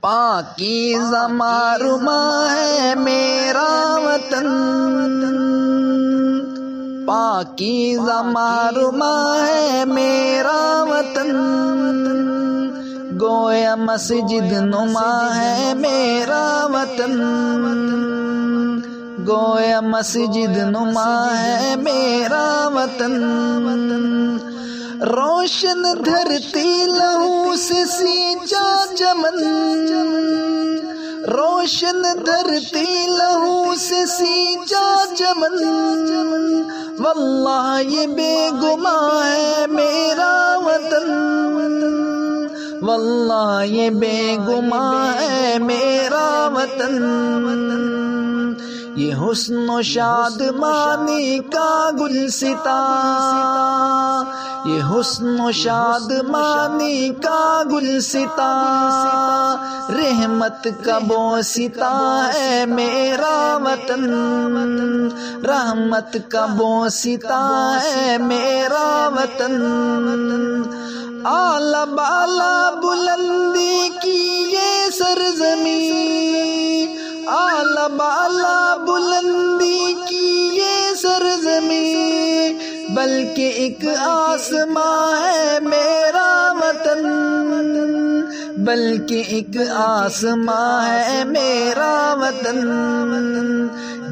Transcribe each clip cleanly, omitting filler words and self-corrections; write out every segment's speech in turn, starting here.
پاکیزہ معرومہ ہے میرا وطن، پاکیزہ معرومہ ہے میرا وطن، گویا مسجد نما ہے میرا وطن، گویا مسجد نما ہے میرا وطن، روشن دھرتی لہو سے سینچا چمن، روشن دھرتی لہو سے سینچا چمن، واللہ یہ بے گماں ہے میرا وطن، واللہ یہ بے گماں ہے میرا وطن، یہ حسن و شادمانی کا گلستاں، یہ حسن و شادمانی کا گلستاں، رحمت کا بوسطہ ہے میرا وطن، رحمت کا بوسطہ ہے میرا وطن، اعلیٰ بالا بلندی کی یہ سرزمین، اعلیٰ بالا بلندی کی یہ سرزمین، بلکہ ایک آسماں ہے میرا وطن، بلکہ ایک آسماں ہے میرا وطن،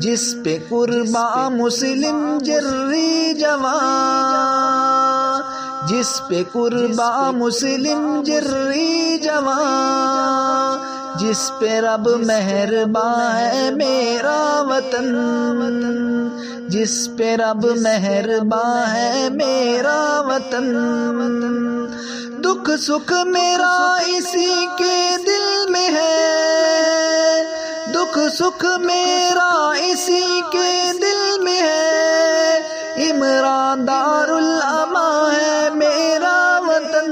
جس پہ قرباں مسلم جری جوان، جس پہ قرباں مسلم جری جوان، جس پہ رب مہرباں ہے میرا وطن، جس پہ رب مہرباں ہے میرا وطن، دکھ سکھ میرا اسی کے دل میں ہے، دکھ سکھ میرا اسی کے دل میں ہے، عمران دار الامان ہے میرا وطن،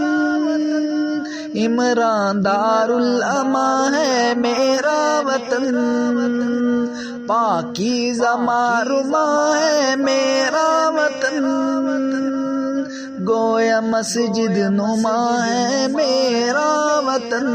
عمران دار الامان ہے میرا وطن، پاکیزہ معرومہ ہے میرا وطن، گویا مسجد نما ہے میرا وطن۔